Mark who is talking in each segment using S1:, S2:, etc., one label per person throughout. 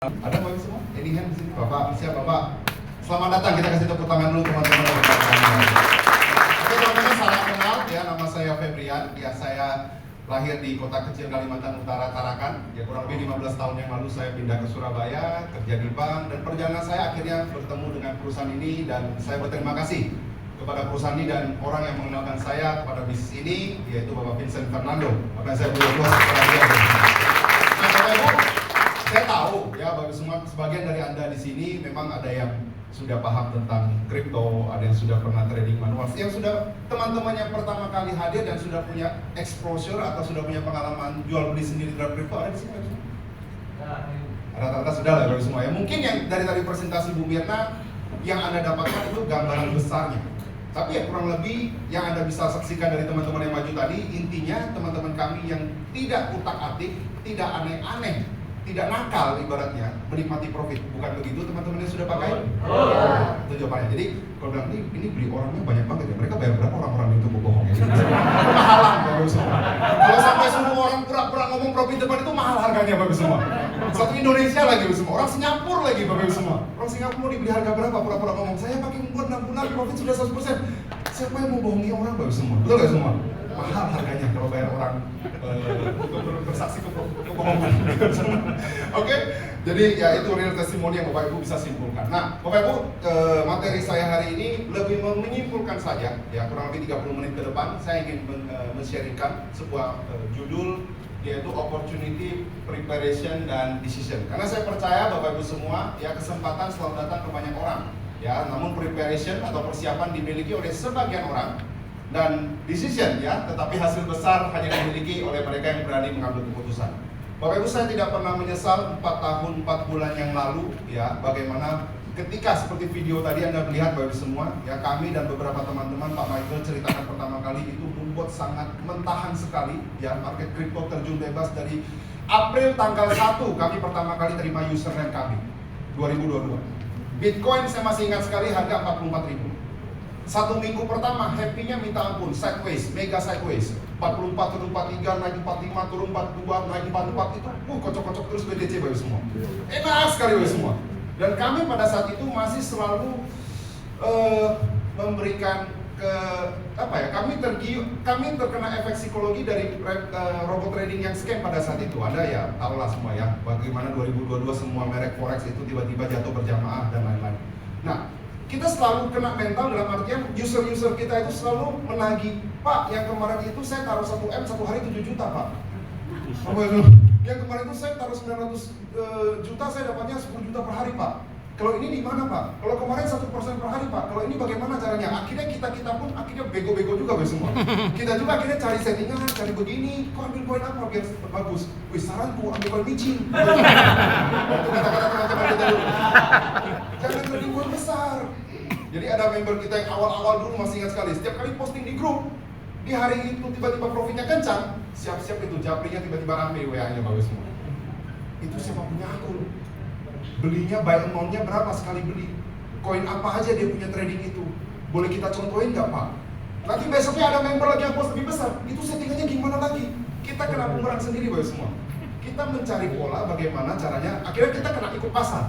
S1: Ada Bapak semua? Ini hand di sini. Bapak, siap Bapak. Selamat datang, kita kasih tepuk tangan dulu teman-teman. Oke teman-teman, salam kenal ya, nama saya Febrian. Ya, saya lahir di kota kecil Kalimantan Utara, Tarakan. Ya, kurang lebih 15 tahun yang lalu saya pindah ke Surabaya, kerja di bank, dan perjalanan saya akhirnya bertemu dengan perusahaan ini, dan saya berterima kasih kepada perusahaan ini dan orang yang mengenalkan saya kepada bisnis ini, yaitu Bapak Vincent Fernando. Apa yang saya beri aplaus kepada dia. Nah, Bapak Ibu, saya tahu ya, bagi semua sebagian dari Anda di sini memang ada yang sudah paham tentang kripto, ada yang sudah pernah trading manual, yang sudah teman-teman yang pertama kali hadir dan sudah punya exposure atau sudah punya pengalaman jual beli sendiri terhadap kripto, ada di sini nggak? Rata-rata sudah lah bagi semua ya. Mungkin yang dari presentasi Bu Mirna yang Anda dapatkan itu gambaran besarnya. Tapi ya kurang lebih yang Anda bisa saksikan dari teman-teman yang maju tadi, intinya teman-teman kami yang tidak utak-atik, tidak aneh-aneh, tidak nakal ibaratnya, menikmati profit. Bukan begitu teman-teman yang sudah pakai? Itu jawabannya. Jadi kalau bilang ini beli orangnya banyak banget ya, mereka bayar berapa orang-orang itu bohong ya? Mahalan Bapak semua. Kalau sampai semua orang pura-pura ngomong profit depan itu mahal harganya Bapak semua. Satu Indonesia lagi Bapak semua, orang Singapura lagi Bapak semua. Orang Singapura mau dibeli harga berapa? Pura-pura ngomong saya pakai membuat 6 bulan profit sudah 100%. Siapa yang mau bohongi orang Bapak semua? Betul nggak semua? Mahal harganya kalau bayar orang untuk bersaksi kebohongan. Oke, jadi ya itu real testimoni yang Bapak Ibu bisa simpulkan. Nah, Bapak Ibu, materi saya hari ini lebih menyimpulkan saja, ya kurang lebih 30 menit ke depan saya ingin men-sharingkan sebuah judul, yaitu opportunity, preparation, dan decision. Karena saya percaya Bapak Ibu semua, ya kesempatan selalu datang ke banyak orang, ya namun preparation atau persiapan dimiliki oleh sebagian orang, dan decision ya, tetapi hasil besar hanya dimiliki oleh mereka yang berani mengambil keputusan. Bapak Ibu, saya tidak pernah menyesal 4 tahun 4 bulan yang lalu ya, bagaimana ketika seperti video tadi Anda melihat Bapak Ibu semua ya, kami dan beberapa teman-teman, Pak Michael ceritakan pertama kali itu membuat sangat mentahan sekali ya, market crypto terjun bebas dari April tanggal 1 kami pertama kali terima username kami 2022. Bitcoin saya masih ingat sekali harga 44.000. Satu minggu pertama happy-nya minta ampun, sideways, mega sideways, 44 turun 43, naik 45, turun 42, naik 44, itu kocok-kocok terus BTC Bapak semua. Enak sekali Bapak semua. Dan kami pada saat itu masih selalu memberikan kami terkena efek psikologi dari robot trading yang scam pada saat itu. Anda ya tahulah semua ya, bagaimana 2022 semua merek forex itu tiba-tiba jatuh berjamaah dan lain-lain. Nah, kita selalu kena mental dalam artian user-user kita itu selalu menagih, Pak, yang kemarin itu saya taruh 1M satu hari 7 juta Pak. Yang kemarin itu saya taruh 900 juta, saya dapatnya 10 juta per hari Pak. Kalau ini di mana Pak? Kalau kemarin 1% per hari Pak. Kalau ini bagaimana caranya? Akhirnya kita pun akhirnya bego-bego juga semua. Kita juga akhirnya cari settingan, cari begini, kok ambil koin apa biar bagus? Wih, saranku ambil koin micin. Itu kata-kata teman-teman kita dulu. Jangan beli koin besar. Jadi ada member kita yang awal-awal dulu masih ingat sekali, setiap kali posting di grup, di hari itu tiba-tiba profitnya kencang, siap-siap itu japrinya tiba-tiba rame WA-nya bagus semua. Itu siapa punya akun? Belinya buy amount-nya berapa sekali beli? Koin apa aja dia punya trading itu? Boleh kita contohin nggak Pak? Nanti besoknya ada member lagi yang post lebih besar, itu settingannya gimana lagi? Kita kena bumerang sendiri bagus semua. Kita mencari pola bagaimana caranya, akhirnya kita kena ikut pasar.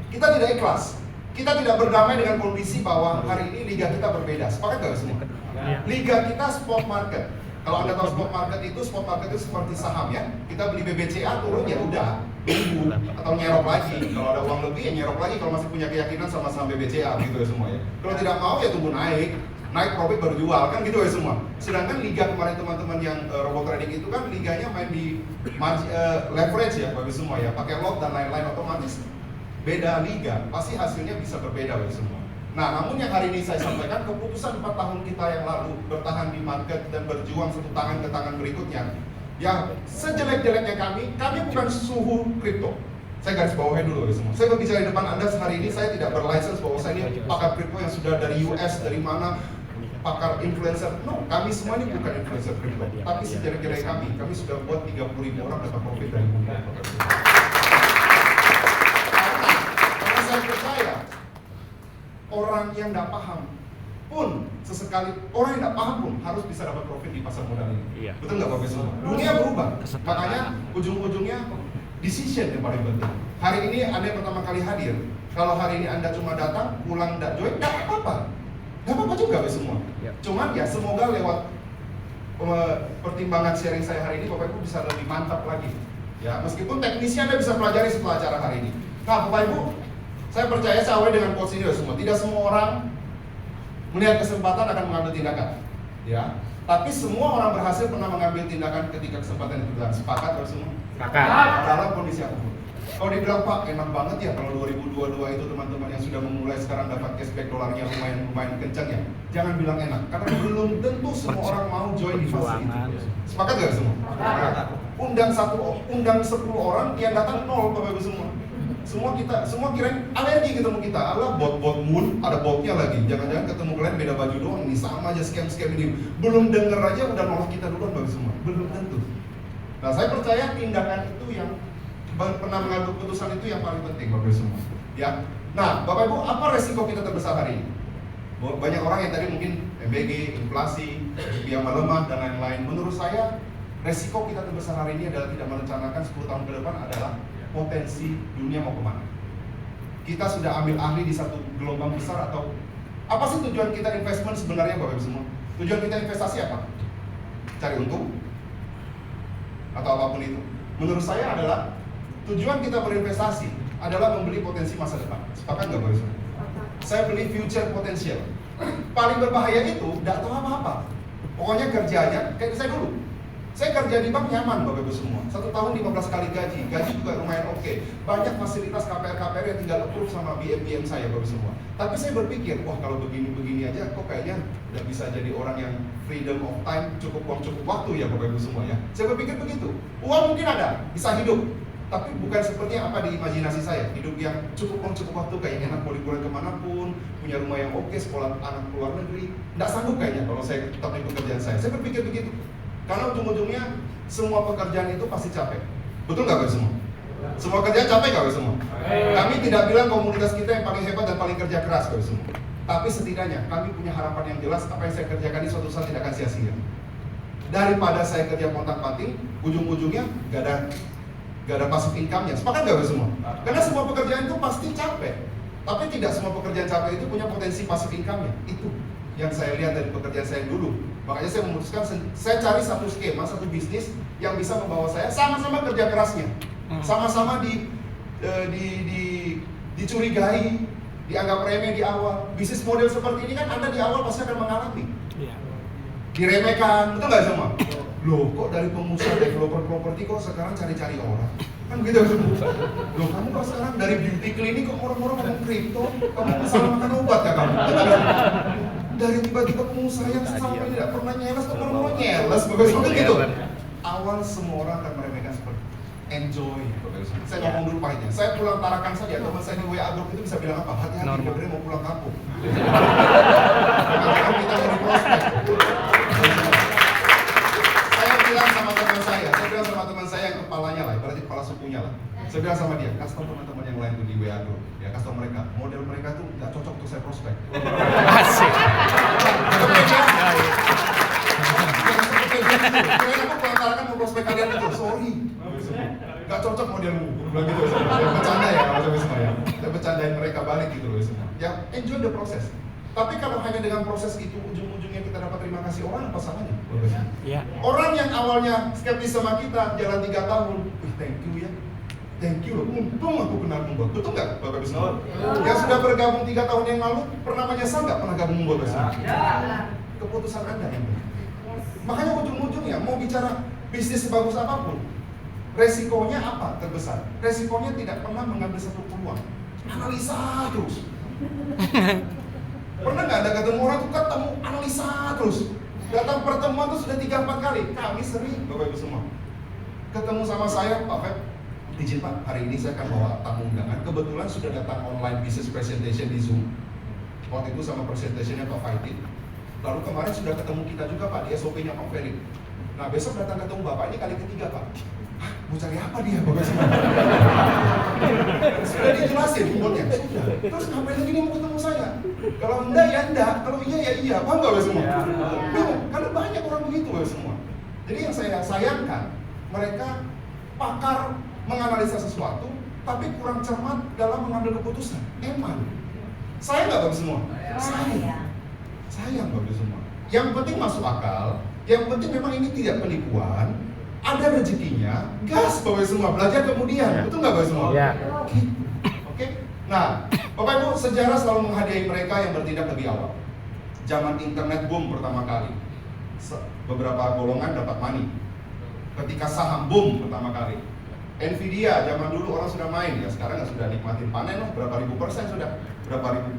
S1: Kita tidak ikhlas. Kita tidak berdamai dengan kondisi bahwa hari ini liga kita berbeda. Sepakat gak semua? Liga kita spot market. Kalau Anda tahu spot market itu seperti saham ya. Kita beli BBCA turun ya udah, tunggu atau nyerok lagi. Kalau ada uang lebih ya nyerok lagi kalau masih punya keyakinan sama saham BBCA gitu ya semua ya. Kalau tidak mau ya tunggu naik profit baru jual kan gitu ya semua. Sedangkan liga kemarin teman-teman yang robot trading itu kan liganya main di leverage ya bagi semua ya, pakai lot dan lain-lain, otomatis beda liga, pasti hasilnya bisa berbeda bagi semua. Nah, namun yang hari ini saya sampaikan, keputusan 4 tahun kita yang lalu bertahan di market dan berjuang satu tangan ke tangan berikutnya, yang sejelek-jeleknya kami bukan suhu kripto. Saya garis bawahnya dulu bagi semua. Saya berbicara di depan Anda hari ini, saya tidak berlicense bahwa saya ini pakar kripto yang sudah dari US, dari mana, pakar influencer. No, kami semua ini bukan influencer kripto, tapi sejelek-jelek kami sudah buat 30.000 orang dapat profit dari Bunda. Saya percaya orang yang tidak paham pun sesekali, orang yang tidak paham pun harus bisa dapat profit di pasar modal ini. Iya. Betul nggak Bapak semua? Dunia berubah, makanya ujung-ujungnya decision yang paling penting. Hari ini Anda yang pertama kali hadir, kalau hari ini Anda cuma datang, pulang tidak join, nggak apa-apa. Nggak apa-apa juga semua. Cuman ya semoga lewat pertimbangan sharing saya hari ini, Bapak Ibu bisa lebih mantap lagi. Ya, meskipun teknisnya Anda bisa pelajari setelah acara hari ini. Nah, Bapak Ibu, saya percaya saya awali dengan quotes ini semua. Tidak semua orang melihat kesempatan akan mengambil tindakan. Ya, tapi semua orang berhasil pernah mengambil tindakan ketika kesempatan itu datang. Sepakat harus semua?
S2: Sepakat.
S1: Dalam kondisi apapun. Kalau dibilang Pak, enak banget ya kalau 2022 itu teman-teman yang sudah memulai sekarang dapat cashback dolarnya lumayan kencang ya. Jangan bilang enak, karena belum tentu semua orang mau join di fase itu. Sepakat gak semua? Undang 10 orang, yang datang 0 Bapak Ibu semua. Semua kirain alergi ketemu kita. Allah bot moon, ada botnya lagi. Jangan-jangan ketemu kalian beda baju doang, ini sama aja scam ini. Belum denger aja udah nolak kita duluan Bapak semua. Belum tentu. Nah, saya percaya tindakan itu yang pernah mengambil keputusan itu yang paling penting Bapak Ibu semua. Ya. Nah, Bapak Ibu, apa resiko kita terbesar hari ini? Banyak orang yang tadi mungkin MBG, inflasi, yang melemah dan lain-lain. Menurut saya, resiko kita terbesar hari ini adalah tidak merencanakan 10 tahun ke depan adalah potensi dunia mau kemana. Kita sudah ambil ahli di satu gelombang besar atau apa sih tujuan kita investment sebenarnya Bapak Ibu semua? Tujuan kita investasi apa? Cari untung? Atau apapun itu. Menurut saya adalah tujuan kita berinvestasi adalah membeli potensi masa depan. Sepakat nggak Bapak Ibu? Saya beli future potential. Paling berbahaya itu nggak tahu apa-apa. Pokoknya kerjanya kayak saya dulu. Saya kerja di bank nyaman Bapak Ibu semua. 1 tahun 15 kali gaji juga lumayan oke. Banyak fasilitas KPR yang tinggal approve sama BM saya Bapak Ibu semua. Tapi saya berpikir, wah kalau begini aja kok kayaknya udah bisa jadi orang yang freedom of time, cukup waktu ya Bapak Ibu semua ya. Saya berpikir begitu. Uang mungkin ada, bisa hidup. Tapi bukan seperti apa di imajinasi saya. Hidup yang cukup waktu, kayak enak mau liburan kemanapun, punya rumah yang oke, sekolah anak ke luar negeri. Nggak sanggup kayaknya kalau saya tetap di pekerjaan saya. Saya berpikir begitu. Karena ujung-ujungnya semua pekerjaan itu pasti capek. Betul nggak Bapak semua? Semua kerjaan capek nggak Bapak semua? Kami tidak bilang komunitas kita yang paling hebat dan paling kerja keras Bapak semua. Tapi setidaknya kami punya harapan yang jelas apa yang saya kerjakan ini suatu saat tidak akan sia-sia. Daripada saya kerja kontak-panting, ujung-ujungnya gak ada passive income-nya. Sepakat nggak Bapak semua? Karena semua pekerjaan itu pasti capek. Tapi tidak semua pekerjaan capek itu punya potensi passive income-nya. Itu yang saya lihat dari pekerjaan saya dulu. Makanya saya memutuskan, saya cari satu skema, satu bisnis yang bisa membawa saya sama-sama kerja kerasnya, sama-sama dicurigai, dianggap remeh di awal. Bisnis model seperti ini kan Anda di awal pasti akan mengalami, diremehkan, betul nggak semua? Loh, kok dari pengusaha developer properti kok sekarang cari-cari orang? Kan gitu semua. Loh, kamu kok sekarang dari beauty clinic kok orang-orang ngomong kripto? Kamu salah makan obat ya kamu? Dari tiba-tiba pengusaha yang sampai tidak pernah nyeles, kok orang-orang nyeles, bagus-bagus gitu. Awal semua orang akan meremehkan seperti enjoy. Saya ngomong dulu pahitnya. Saya pulang Tarakan saja, teman saya di WA group itu bisa bilang apa? Hati-hati, Gabriel mau pulang kampung. Karena kita dari prospek. Saya bilang sama teman saya yang kepalanya lah, berarti kepala sukunya lah. Saya bilang sama dia, kasih tau teman-teman yang lain tuh di WA group, ya kasih tau mereka, model mereka tuh nggak cocok untuk saya prospek.
S2: Asik.
S1: Kira-kira aku pelantarakan mau prospek kalian itu, sorry, nggak cocok modelmu, bilang gitu. Saya bercanda ya kalau saya semua ya, saya bercandain mereka balik gitu loh semua. Ya enjoy the process. Tapi kalau hanya dengan proses itu ujung-ujungnya kita dapat terima kasih orang, apa salahnya?
S2: Ya.
S1: Orang yang awalnya skeptis sama kita jalan 3 tahun, thank you ya. Thank you loh, untung aku kenal Mumbot. Betul nggak Bapak Ibu semua? Yang sudah bergabung 3 tahun yang lalu, pernah menyesal nggak pernah gabung Mumbot semua? Keputusan Anda yang benar. Makanya ujung-ujungnya mau bicara bisnis sebagus apapun, resikonya apa terbesar? Resikonya tidak pernah mengambil satu peluang. Analisa terus. Pernah nggak ada ketemu orang tuh ketemu analisa terus? Datang pertemuan tuh sudah 3-4 kali. Kami sering Bapak Ibu semua ketemu sama saya, Pak Feb. Izin Pak, hari ini saya akan bawa tamu undangan. Kebetulan sudah datang online business presentation di Zoom. Waktu itu sama presentationnya Pak Faidin. Lalu kemarin sudah ketemu kita juga Pak di SOP-nya Pak Ferry. Nah besok datang ketemu Bapak ini kali ketiga Pak. Hah, mau cari apa dia Bapak semua? Sudah dijelasin umurnya. Sudah. Terus ngapain lagi dia mau ketemu saya? Kalau enggak ya enggak, kalau iya ya iya. Paham nggak Bapak semua? Bingung, karena banyak orang begitu Bapak semua. Jadi yang saya sayangkan, mereka pakar menganalisa sesuatu, tapi kurang cermat dalam mengambil keputusan. Emang saya nggak Bapak semua? Sayang Bapak semua. Yang penting masuk akal, yang penting memang ini tidak penipuan, ada rezekinya, gas Bapak semua, belajar kemudian, betul nggak Bapak semua?
S2: Ya.
S1: Oke. Nah, Bapak Ibu, sejarah selalu menghadiahi mereka yang bertindak lebih awal. Zaman internet boom pertama kali, beberapa golongan dapat money. Ketika saham boom pertama kali, Nvidia zaman dulu orang sudah main, ya sekarang nggak sudah nikmatin panen loh, berapa ribu persen sudah, berapa ribu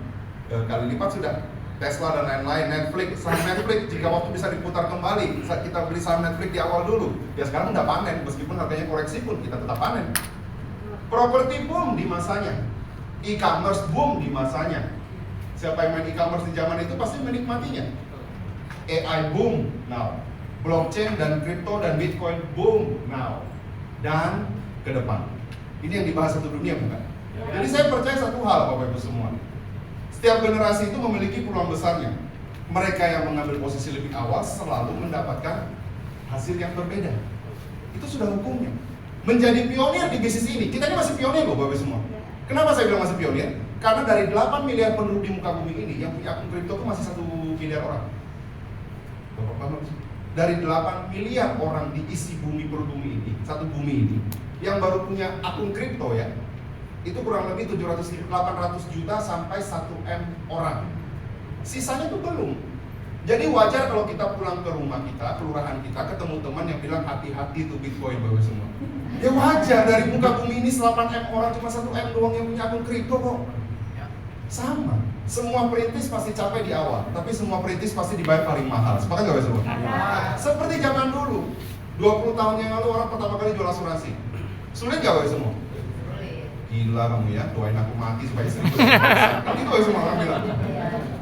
S1: kali lipat sudah. Tesla dan lain-lain, Netflix, saham Netflix jika waktu bisa diputar kembali, saat kita beli saham Netflix di awal dulu, ya sekarang udah panen, meskipun harganya koreksi pun kita tetap panen. Properti boom di masanya, e-commerce boom di masanya. Siapa yang main e-commerce di zaman itu pasti menikmatinya. AI boom now, blockchain dan crypto dan bitcoin boom now, dan ke depan. Ini yang dibahas satu dunia bukan? Jadi saya percaya satu hal Bapak Ibu semua. Setiap generasi itu memiliki peluang besarnya. Mereka yang mengambil posisi lebih awal selalu mendapatkan hasil yang berbeda. Itu sudah hukumnya. Menjadi pionir di bisnis ini, kita ini masih pionir loh Bapak semua. Kenapa saya bilang masih pionir? Karena dari 8 miliar penduduk di muka bumi ini, yang punya akun kripto itu masih 1 miliar orang. Bapak, dari 8 miliar orang di isi bumi per bumi ini, satu bumi ini, yang baru punya akun kripto ya, itu kurang lebih 800 juta sampai 1 M orang. Sisanya itu belum. Jadi wajar kalau kita pulang ke rumah kita, kelurahan kita, ketemu teman yang bilang hati-hati tuh Bitcoin Bapak semua. Ya wajar, dari muka bumi ini 8 M orang cuma 1 M doang yang punya akun kripto kok. Sama. Semua perintis pasti capek di awal, tapi semua perintis pasti dibayar paling mahal. Sepakat nggak Bapak semua? Seperti zaman dulu, 20 tahun yang lalu orang pertama kali jual asuransi. Sulit nggak Bapak semua? Gila kamu ya, doain aku mati supaya istri itu. Kan gitu ya semua orang bilang.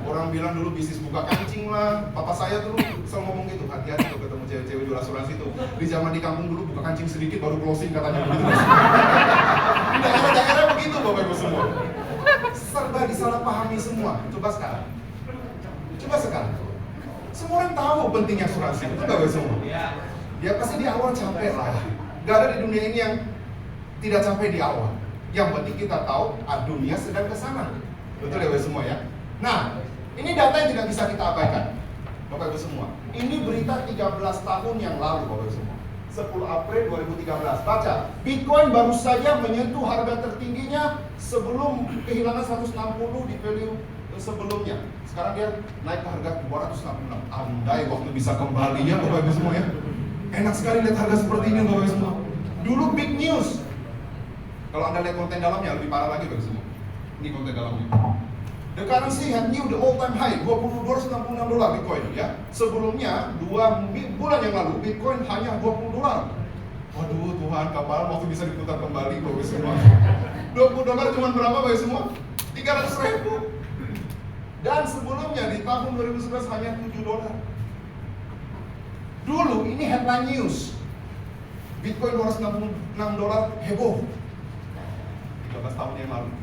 S1: Orang bilang dulu bisnis buka kancing lah. Papa saya dulu selalu ngomong gitu, hati-hati tuh ketemu cewek-cewek jual asuransi tuh. Di zaman di kampung dulu buka kancing sedikit baru closing katanya begitu. Di daerah-daerah begitu Bapak Ibu semua. Serba disalahpahami semua. Coba sekarang. Semua orang tahu pentingnya asuransi, itu nggak Bapak semua. Ya pasti di awal capek lah. Gak ada di dunia ini yang tidak capek di awal. Yang penting kita tahu dunia sedang ke sana. Betul ya Bapak semua ya? Nah, ini data yang tidak bisa kita abaikan Bapak Ibu semua. Ini berita 13 tahun yang lalu Bapak Ibu semua. 10 April 2013. Baca, Bitcoin baru saja menyentuh harga tertingginya sebelum kehilangan 160 di value sebelumnya. Sekarang dia naik ke harga 266. Andai waktu bisa kembali ya Bapak Ibu semua ya. Enak sekali lihat harga seperti ini Bapak Ibu semua. Dulu big news. Kalau Anda lihat konten dalamnya lebih parah lagi Bapak semua. Ini konten dalamnya. The currency had new the all time high, $266 Bitcoin ya. Sebelumnya 2 bulan yang lalu Bitcoin hanya $20. Waduh Tuhan, kapan waktu bisa diputar kembali Bapak semua. $20 cuma berapa Bapak semua? 300.000. Dan sebelumnya di tahun 2011 hanya $7. Dulu ini headline news. Bitcoin $266 heboh. 13 tahun yang lalu.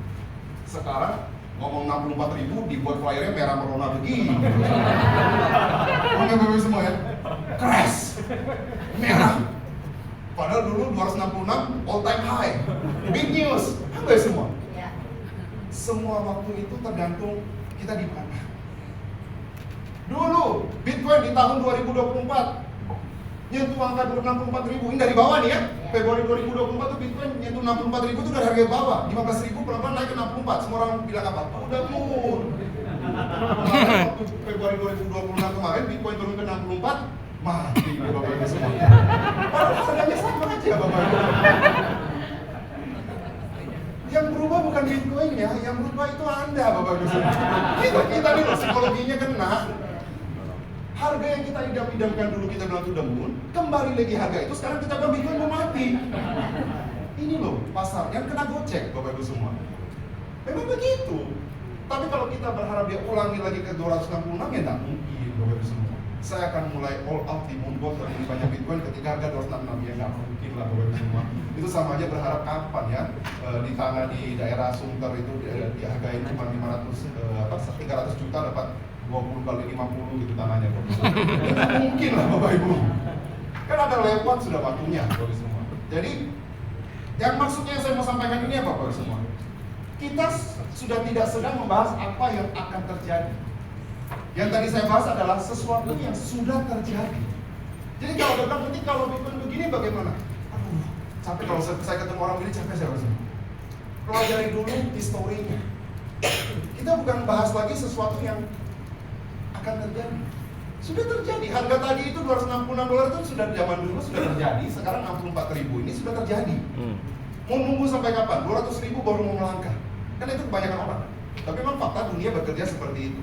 S1: Sekarang ngomong 64.000 dibuat flyernya merah merona begini. Oke Bapak semua ya. Crash. Merah. Padahal dulu 266 all time high. Big news. Apa semua? Semua waktu itu tergantung kita di mana. Dulu Bitcoin di tahun 2024 nyentuh angka 64.000, ini dari bawah nih ya. Februari 2024 tuh Bitcoin nyentuh 64.000 itu dari harga bawah, 15.000 pelan-pelan naik ke 64. Semua orang bilang apa? Udah turun. Waktu Februari 2026 kemarin Bitcoin turun ke 64, mati Bapak Ibu semua. Padahal harganya sama aja Bapak Ibu. Yang berubah bukan Bitcoin-nya, yang berubah itu Anda Bapak Ibu semua. Kita nih psikologinya kena. Harga yang kita idam-idamkan dulu kita bilang itu udah moon, kembali lagi harga itu, sekarang kita bilang Bitcoin mau mati. Ini loh pasar yang kena gocek Bapak Ibu semua. Memang begitu. Tapi kalau kita berharap dia ulangi lagi ke 266 ya tak mungkin Bapak Ibu semua. Saya akan mulai all out di moonbot dan lebih banyak Bitcoin ketika harga 266 ya nggak mungkin lah Bapak Ibu semua. Itu sama aja berharap kapan ya di tanah di daerah Sunter itu dihargai cuma 300 juta dapat 20 kali 50 gitu tanahnya Bapak Ibu. Mungkin lah Bapak Ibu. Kan ada lewat sudah waktunya Bapak Ibu semua. Jadi Yang maksudnya saya mau sampaikan ini apa Bapak semua? Kita sudah tidak sedang membahas apa yang akan terjadi. Yang tadi saya bahas adalah sesuatu yang sudah terjadi. Jadi kalau Anda bilang, nanti kalau Bitcoin begini bagaimana? Aduh, sampai kalau saya ketemu orang begini capek saya rasanya. Pelajari dulu historinya. Kita bukan bahas lagi sesuatu yang akan terjadi. Sudah terjadi. Harga tadi itu $266 itu sudah zaman dulu sudah terjadi. Sekarang 64.000 ini sudah terjadi. Mau nunggu sampai kapan? 200.000 baru mau melangkah. Kan itu kebanyakan orang. Tapi memang fakta dunia bekerja seperti itu.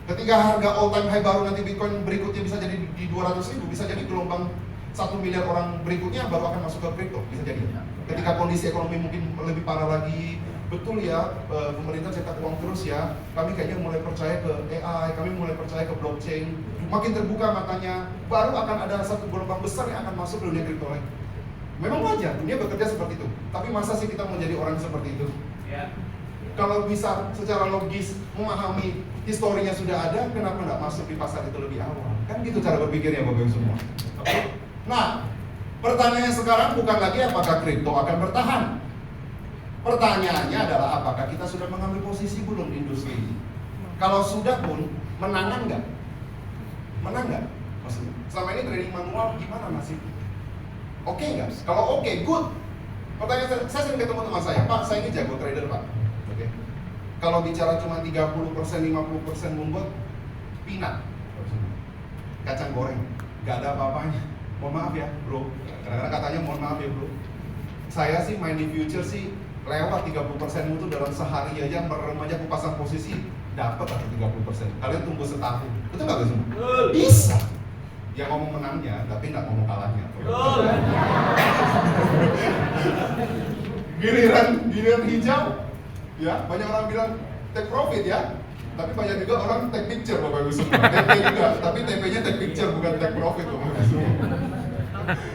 S1: Ketika harga all time high baru nanti Bitcoin berikutnya bisa jadi di 200.000, bisa jadi gelombang 1 miliar orang berikutnya baru akan masuk ke kripto, bisa jadi. Ketika kondisi ekonomi mungkin lebih parah lagi, betul ya, pemerintah cetak uang terus ya, kami kayaknya mulai percaya ke AI, kami mulai percaya ke blockchain, makin terbuka matanya, baru akan ada satu gelombang besar yang akan masuk ke dunia kripto lagi. Memang wajar, dunia bekerja seperti itu. Tapi masa sih kita mau jadi orang seperti itu? Ya. Kalau bisa secara logis memahami historinya sudah ada, kenapa nggak masuk di pasar itu lebih awal? Kan gitu cara berpikirnya Bapak Ibu semua. Oke? Nah, pertanyaannya sekarang bukan lagi apakah kripto akan bertahan. Pertanyaannya adalah apakah kita sudah mengambil posisi belum di industri ini? Kalau sudah pun, menangan nggak? Menang nggak? Maksudnya, selama ini trading manual gimana nasibnya? Oke nggak? Kalau oke, good. Pertanyaan saya sering ketemu teman saya, Pak, saya ini jago trader Pak. Oke. Kalau bicara cuma 30%, 50% membuat peanut, kacang goreng, nggak ada apa-apanya. Mohon maaf ya, bro. Kadang-kadang katanya mohon maaf ya, bro. Saya sih main di future sih lewat 30% itu dalam sehari aja, merem aja aku pasang posisi dapat atau 30%. Kalian tunggu setahun, betul nggak Gus? Bisa. Ya ngomong menangnya, tapi nggak ngomong kalahnya. Giliran hijau, ya banyak orang bilang take profit ya, tapi banyak juga orang take picture Bapak Ibu semua. TP juga, tapi TP-nya take picture bukan take profit Bapak Ibu semua.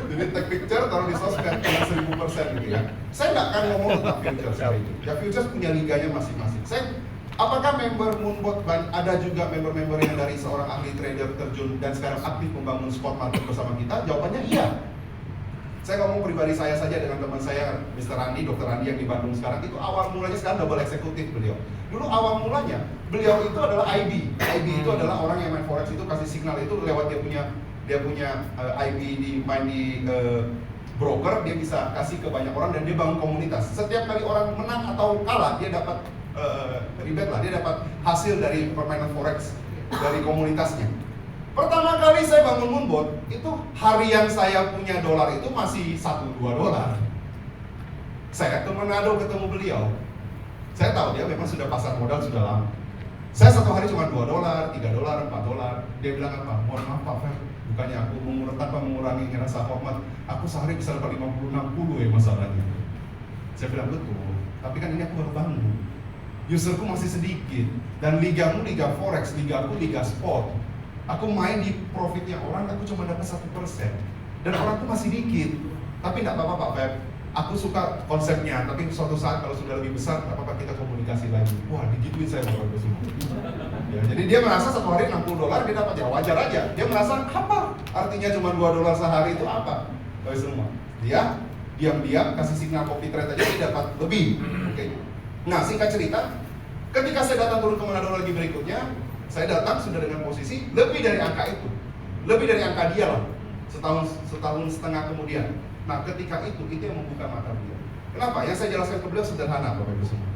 S1: Jadi take picture taruh di sosmed 1000% gitu ya. Saya nggak akan ngomong tentang future seperti itu. Ya future punya liganya masing-masing. Apakah member Moonbot ada juga member-member yang dari seorang ahli trader terjun dan sekarang aktif membangun spot market bersama kita? Jawabannya iya. Saya ngomong pribadi saya saja dengan teman saya, Mr. Randi, Dr. Randi yang di Bandung sekarang, itu awal mulanya sekarang double eksekutif beliau. Dulu awal mulanya, beliau itu adalah IB. IB itu adalah orang yang main forex itu kasih signal itu lewat dia punya IB main di broker, dia bisa kasih ke banyak orang dan dia bangun komunitas. Setiap kali orang menang atau kalah, dia dapat rebate lah, dia dapat hasil dari permainan forex dari komunitasnya. Pertama kali saya bangun Moonbot, itu harian saya punya dolar itu masih 1-2 dolar. Saya ke Manado ketemu beliau. Saya tahu dia memang sudah pasar modal sudah lama. Saya satu hari cuma 2 dolar, 3 dolar, 4 dolar. Dia bilang apa? Mohon maaf Pak Fer, bukannya aku tanpa mengurangi rasa hormat, aku sehari bisa dapat 50-60 ya masalahnya. Saya bilang betul, tapi kan ini aku baru bangun. Userku masih sedikit, dan ligamu liga forex, ligaku liga spot. Aku main di profitnya orang, aku cuma dapat 1%, dan orang tuh masih dikit. Tapi nggak apa-apa Pak Feb, aku suka konsepnya. Tapi suatu saat kalau sudah lebih besar, nggak apa-apa kita komunikasi lagi. Wah, digituin saya Bapak semua. Ya, jadi dia merasa satu hari 60 dolar dia dapat, ya wajar aja. Dia merasa apa? Artinya cuma 2 dolar sehari itu apa? Bapak semua. Dia diam-diam kasih signal copy trade aja dia dapat lebih. Oke. Nah, singkat cerita, ketika saya datang turun ke Manado lagi berikutnya, saya datang sudah dengan posisi lebih dari angka itu, lebih dari angka dia lah, setahun setengah kemudian. Nah, ketika itu yang membuka mata beliau. Kenapa? Yang saya jelaskan ke beliau sederhana, Bapak Ibu semua.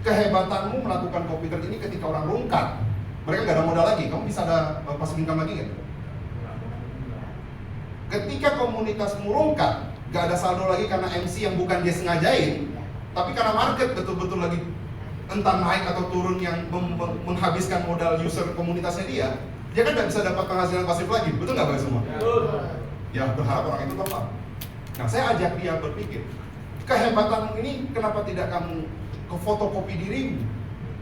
S1: Kehebatanmu melakukan copy trade ini ketika orang rungkat, mereka nggak ada modal lagi, kamu bisa ada passive income lagi nggak? Ketika komunitasmu rungkat, nggak ada saldo lagi karena MC yang bukan dia sengajain, tapi karena market betul-betul lagi entah naik atau turun yang menghabiskan modal user komunitasnya dia kan nggak bisa dapat penghasilan pasif lagi, betul nggak Bapak semua? Ya berharap orang itu tepat. Nah saya ajak dia berpikir, kehebatanmu ini kenapa tidak kamu ke fotokopi dirimu?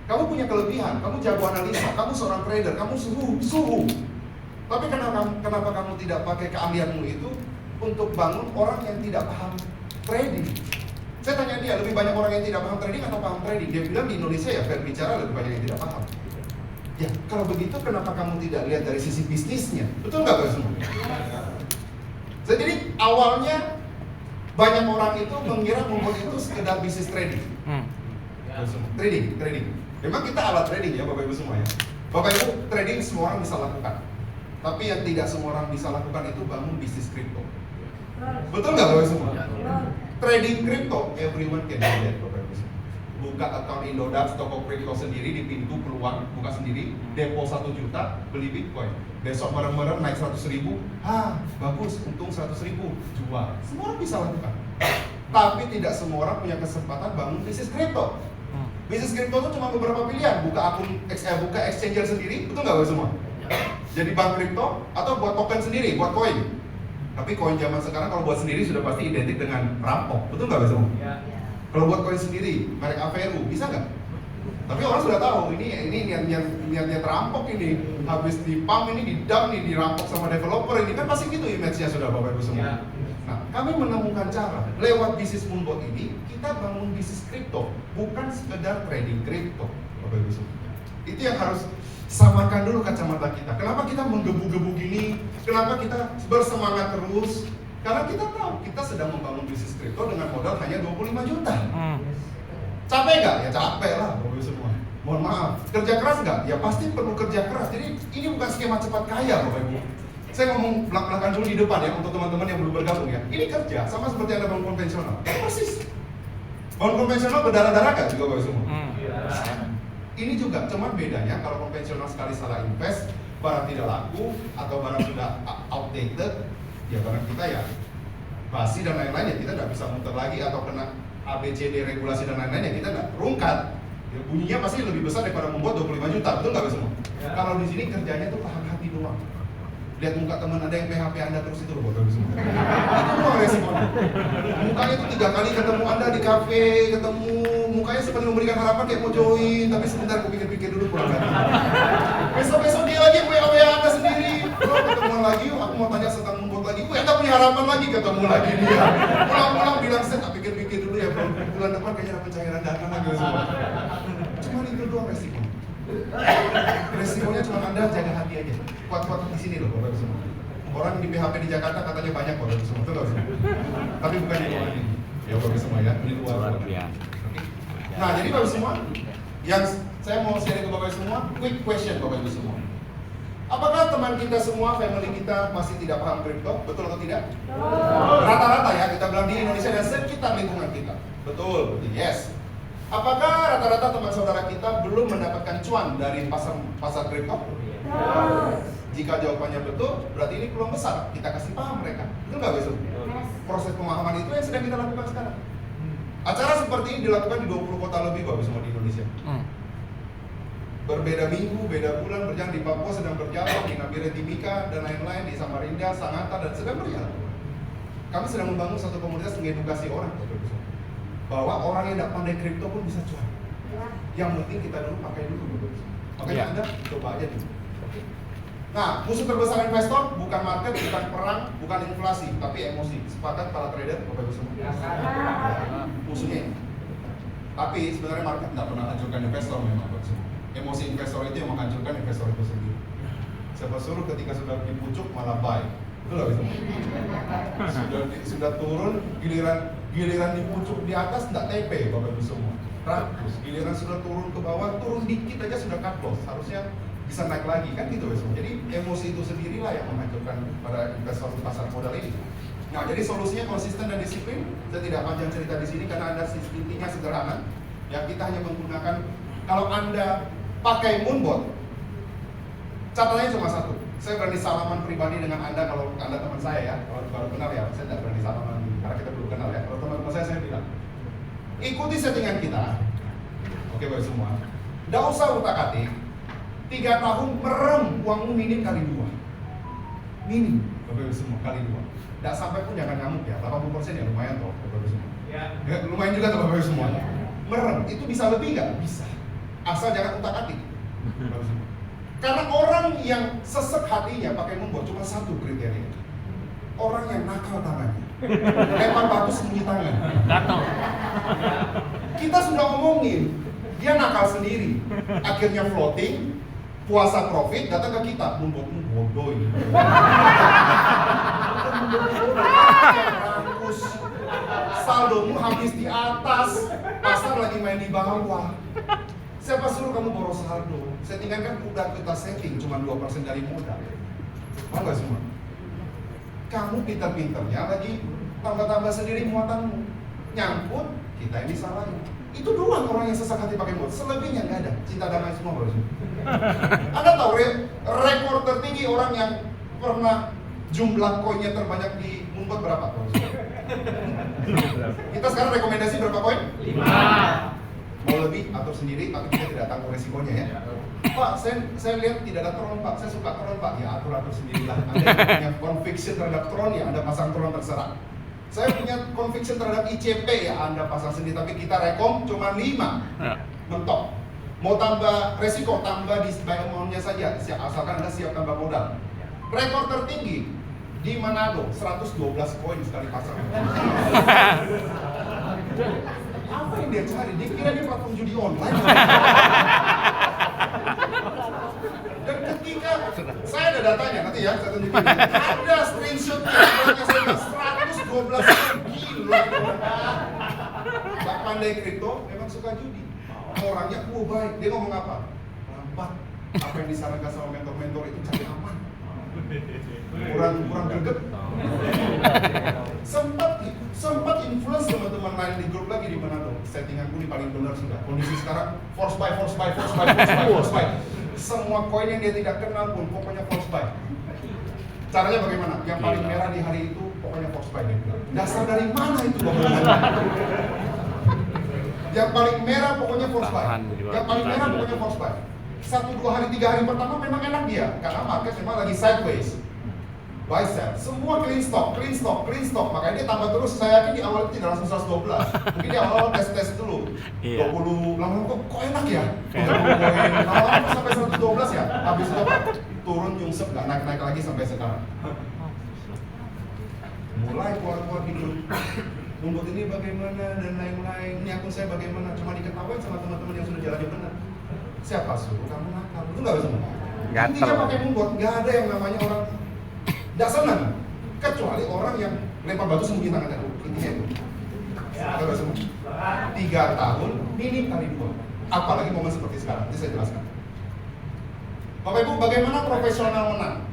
S1: Kamu punya kelebihan, kamu jago analisa, kamu seorang trader, kamu suhu. Tapi kenapa kamu tidak pakai keahlianmu itu untuk bangun orang yang tidak paham trading? Saya tanya dia, lebih banyak orang yang tidak paham trading atau paham trading? Dia bilang di Indonesia ya fair bicara lebih banyak yang tidak paham. Ya, kalau begitu kenapa kamu tidak lihat dari sisi bisnisnya? Betul nggak Pak semua? Jadi awalnya Banyak orang itu mengira Moonbot itu sekedar bisnis trading. Trading. Memang kita alat trading ya Bapak Ibu semua ya. Bapak Ibu, trading semua orang bisa lakukan. Tapi yang tidak semua orang bisa lakukan itu bangun bisnis kripto. Betul nggak Bapak Ibu semua? Trading kripto, everyone can do that Bapak Ibu semua. Buka account Indodax, toko kripto sendiri di pintu keluar, buka sendiri, depo 1 juta, beli Bitcoin. Besok merem-merem naik 100.000, bagus, untung 100.000, jual. Semua orang bisa lakukan. Tapi tidak semua orang punya kesempatan bangun bisnis kripto. Bisnis kripto itu cuma beberapa pilihan, buka exchanger sendiri, betul nggak Bapak semua? Jadi bank kripto atau buat token sendiri, buat koin. Tapi koin zaman sekarang kalau buat sendiri sudah pasti identik dengan rampok, betul nggak Bapak semua? Kalau buat koin sendiri, merek Averu, bisa nggak? Tapi orang sudah tahu, ini niat rampok ini. Habis di pump ini, di dump nih, dirampok sama developer ini. Kan pasti gitu image-nya sudah Bapak Ibu semua. Nah, kami menemukan cara, lewat bisnis Moonbot ini, kita bangun bisnis kripto. Bukan sekedar trading kripto, Bapak Ibu semua. Itu yang harus samakan dulu kacamata kita. Kenapa kita menggebu-gebu gini? Kenapa kita bersemangat terus? Karena kita tahu, kita sedang membangun bisnis kripto dengan modal hanya 25 juta. Capek nggak? Ya capek lah Bapak Ibu semua. Mohon maaf, kerja keras nggak? Ya pasti perlu kerja keras. Jadi ini bukan skema cepat kaya Bapak Ibu. Saya ngomong belak-belakan dulu di depan ya untuk teman-teman yang belum bergabung ya. Ini kerja sama seperti Anda bangun konvensional. Persis. Bangun konvensional berdarah-darah nggak juga Bapak Ibu semua? Ini juga, cuman bedanya kalau konvensional sekali salah invest, barang tidak laku atau barang sudah outdated, ya barang kita ya basi dan lain-lain ya kita nggak bisa muter lagi atau kena ABCD regulasi dan lain-lain ya kita nggak rungkat. Ya, bunyinya pasti lebih besar daripada membuat 25 juta, betul nggak semua? Kalau di sini kerjanya tuh tahan hati doang. Lihat muka teman Anda yang PHP Anda terus itu loh Bapak Ibu semua. Itu doang resikonya. Mukanya tuh 3 kali ketemu Anda di kafe, ketemu mukanya seperti memberikan harapan kayak mau join, tapi sebentar aku pikir-pikir dulu pulang lagi. Besok-besok dia lagi WA Anda sendiri. Bro, ketemu lagi yuk, aku mau tanya tentang Moonbot lagi. Anda punya harapan lagi ketemu lagi dia. Pulang-pulang bilang saya tak pikir-pikir dulu ya bro. Bulan depan kayaknya ada pencairan dana lagi semua. Cuma itu doang resiko. Resikonya cuma Anda jaga hati aja. Kuat-kuat di sini loh Bapak Ibu semua. Orang di PHP di Jakarta katanya banyak Bapak Ibu semua, betul nggak semua? Tapi bukan di luar ini. Ya Bapak Ibu semua ya, di luar. Nah jadi Bapak Ibu semua, yang saya mau share ke Bapak Ibu semua, quick question Bapak Ibu semua. Apakah teman kita semua, family kita masih tidak paham kripto? Betul atau tidak? Rata-rata ya, kita bilang di Indonesia dan sekitar lingkungan kita. Betul, yes. Apakah rata-rata teman saudara kita belum mendapatkan cuan dari pasar kripto? Jika jawabannya betul, berarti ini peluang besar. Kita kasih paham mereka. Betul nggak besok? Proses pemahaman itu yang sedang kita lakukan sekarang. Acara seperti ini dilakukan di 20 kota lebih Bapak semua di Indonesia. Berbeda minggu, beda bulan, berjalan di Papua sedang berjalan, di Nabire Timika dan lain-lain, di Samarinda, Sangatta dan sedang berjalan. Kami sedang membangun satu komunitas mengedukasi orang bahwa orang yang tidak pandai kripto pun bisa cuan. Yang penting kita dulu pakai dulu. Makanya Anda coba aja dulu. Nah, musuh terbesar investor bukan market, bukan perang, bukan inflasi, tapi emosi. Sepakat para trader, Bapak Ibu semua? Musuhnya ini. Tapi sebenarnya market tidak pernah hancurkan investor memang Bapak semua. Emosi investor itu yang menghancurkan investor itu sendiri. Siapa suruh ketika sudah di pucuk malah buy. Betul nggak bisa? Sudah turun, giliran di pucuk di atas tidak TP Bapak Ibu semua. Rakus, giliran sudah turun ke bawah, turun dikit aja sudah cut loss. Harusnya bisa naik lagi kan gitu besok. Jadi emosi itu sendirilah yang menghancurkan para investor di pasar modal ini. Nah, jadi solusinya konsisten dan disiplin. Saya tidak panjang cerita di sini karena Anda intinya sederhana. Ya kita hanya menggunakan, kalau Anda pakai Moonbot, catatannya cuma satu. Saya berani salaman pribadi dengan Anda kalau Anda teman saya ya. Kalau baru kenal ya, saya tidak berani salaman karena kita belum kenal ya. Kalau teman-teman saya bilang, ikuti settingan kita. Oke Bapak semua. Tidak usah utak-atik. 3 tahun merem uangmu minim kali 2. Minim Bapak semua kali 2. Tidak sampai pun jangan ngamuk ya. 80% ya lumayan toh Bapak semua. Ya, lumayan juga tuh Bapak semua. Merem itu bisa lebih nggak? Bisa. Asal jangan utak-atik. Karena orang yang sesek hatinya pakai Moonbot cuma satu kriteria. Orang yang nakal tangannya. Lempar batu sembunyi tangan. Kita sudah ngomongin, dia nakal sendiri. Akhirnya floating, puasa profit, datang ke kita. Moonbotmu bodoh ini. Rakus. saldomu habis di atas, pasar lagi main di bawah. Siapa suruh kamu boros saldo? Settingan kan udah kita setting cuma 2% dari modal. Mau nggak semua? Kamu pintar-pintarnya lagi tambah-tambah sendiri muatanmu, nyangkut, kita ini salahnya. Itu doang orang yang sesak hati pakai mood, selebihnya nggak ada. Cinta damai semua bro. Anda tahu rekor tertinggi orang yang pernah jumlah koinnya terbanyak di Moonbot berapa bro? Kita sekarang rekomendasi berapa koin? 5. Mau lebih atur sendiri, tapi kita tidak tanggung resikonya ya. Pak, saya lihat tidak ada Tron Pak, saya suka Tron Pak. Ya atur sendirilah. Anda punya conviction terhadap Tron ya, Anda pasang Tron terserah. Saya punya conviction terhadap ICP ya, Anda pasang sendiri, tapi kita rekom cuma 5 mentok. Mau tambah resiko, tambah di buy amount-nya saja, asalkan Anda siap tambah modal. Rekor tertinggi di Manado, 112 koin sekali pasang. Apa yang dia cari? Dia kira dia platform judi online. Dan ketika saya ada datanya, nanti ya saya tunjukin. Ada screenshotnya, saya 112 koin, gila. Gak pandai kripto, memang suka judi. Orangnya baik, dia ngomong apa? Lambat. Apa yang disarankan sama mentor-mentor itu cari aman. Kurang greget. Sempat influence teman-teman lain di grup lagi di mana dong. Settinganku ini paling benar sudah. Kondisi sekarang force buy. Semua koin yang dia tidak kenal pun pokoknya force buy. Caranya bagaimana? Yang paling merah di hari itu pokoknya force buy. Dasar dari mana itu Bapak? Yang paling merah pokoknya force buy. Yang paling merah pokoknya force buy. 1, 2 hari, 3 hari pertama memang enak dia, karena market memang lagi sideways. Buy sell, semua clean stock. Makanya dia tambah terus. Saya yakin di awal itu tidak langsung 112. Mungkin di awal tes dulu. 20, lama-lama kok enak ya? 20 koin, lama-lama sampai 112 ya. Habis itu apa? Turun nyungsep, nggak naik lagi sampai sekarang. Mulai keluar hidup. Moonbot ini bagaimana dan lain-lain. Ini akun saya bagaimana? Cuma diketawain sama teman-teman yang sudah jalannya benar. Siapa suruh kamu nakal? Itu nggak bisa. Intinya pakai Moonbot, nggak ada yang namanya orang nggak senang, kecuali orang yang lempar batu sembunyi tangannya. Intinya itu. Nggak bisa. 3 tahun minim kali 2. Apalagi momen seperti sekarang. Nanti saya jelaskan. Bapak Ibu, bagaimana profesional menang?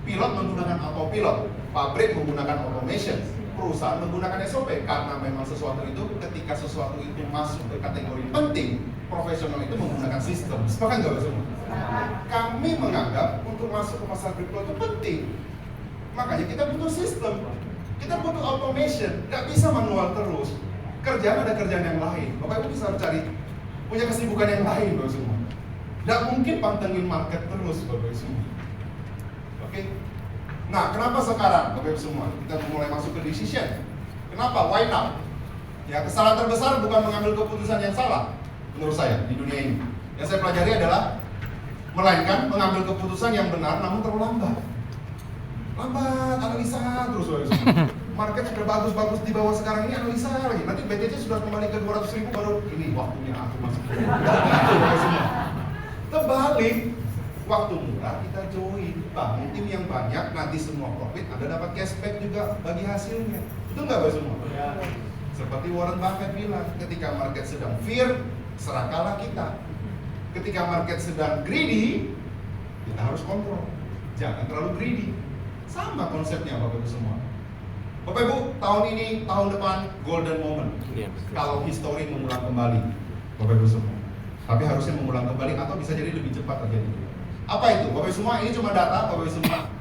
S1: Pilot menggunakan autopilot, pabrik menggunakan automation, perusahaan menggunakan SOP. Karena memang sesuatu itu, ketika sesuatu itu masuk ke kategori penting, profesional itu menggunakan sistem. Sepakat nggak semua? Kami menganggap untuk masuk ke pasar kripto itu penting. Makanya kita butuh sistem, kita butuh automation. Nggak bisa manual terus. Kerjaan ada kerjaan yang lain. Bapak Ibu bisa cari punya kesibukan yang lain, Bapak semua. Nggak mungkin pantengin market terus, Bapak semua. Oke? Nah, kenapa sekarang, Bapak Ibu semua? Kita mulai masuk ke decision. Kenapa? Why now? Ya, kesalahan terbesar bukan mengambil keputusan yang salah, menurut saya di dunia ini. Yang saya pelajari adalah melainkan mengambil keputusan yang benar namun terlalu lambat. Analisa terus. Market sudah bagus di bawah sekarang ini, analisa lagi. Nanti BTC sudah kembali ke 200.000 baru ini waktunya aku masuk. Terbalik, waktu murah kita join, bangun tim yang banyak, nanti semua profit, Anda dapat cashback juga bagi hasilnya. Itu nggak Bapak semua? Seperti Warren Buffett bilang, ketika market sedang fear, serakalah kita. Ketika market sedang greedy, kita harus kontrol. Jangan terlalu greedy. Sama konsepnya Bapak Ibu semua. Bapak Ibu, tahun ini, tahun depan golden moment. Kalau histori mengulang kembali, Bapak Ibu semua. Tapi harusnya mengulang kembali atau bisa jadi lebih cepat terjadi. Apa itu? Bapak Ibu semua, ini cuma data Bapak Ibu semua.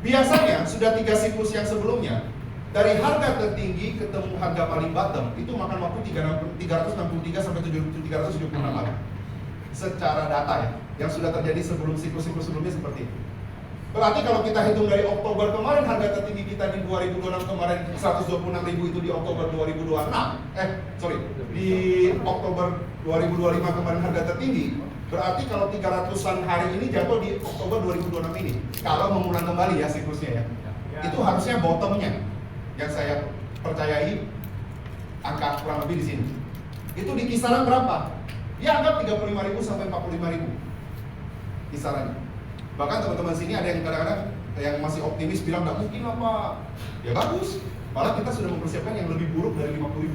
S1: Biasanya sudah 3 siklus yang sebelumnya, dari harga tertinggi ketemu harga paling bottom, itu makan waktu 363 sampai 376 hari. Secara data ya, yang sudah terjadi sebelum siklus-siklus sebelumnya seperti itu. Berarti kalau kita hitung dari Oktober kemarin, harga tertinggi kita di 2026 kemarin 126.000 itu di Oktober 2026. Di Oktober 2025 kemarin harga tertinggi. Berarti kalau 300-an hari ini jatuh di Oktober 2026 ini. Kalau mengulang kembali ya siklusnya ya. Itu harusnya bottomnya. Yang saya percayai angka kurang lebih di sini. Itu di kisaran berapa? Ya anggap 35.000 sampai 45.000 kisarannya. Bahkan teman-teman sini ada yang kadang-kadang yang masih optimis bilang nggak mungkin lah Pak. Ya bagus. Malah kita sudah mempersiapkan yang lebih buruk dari 50.000.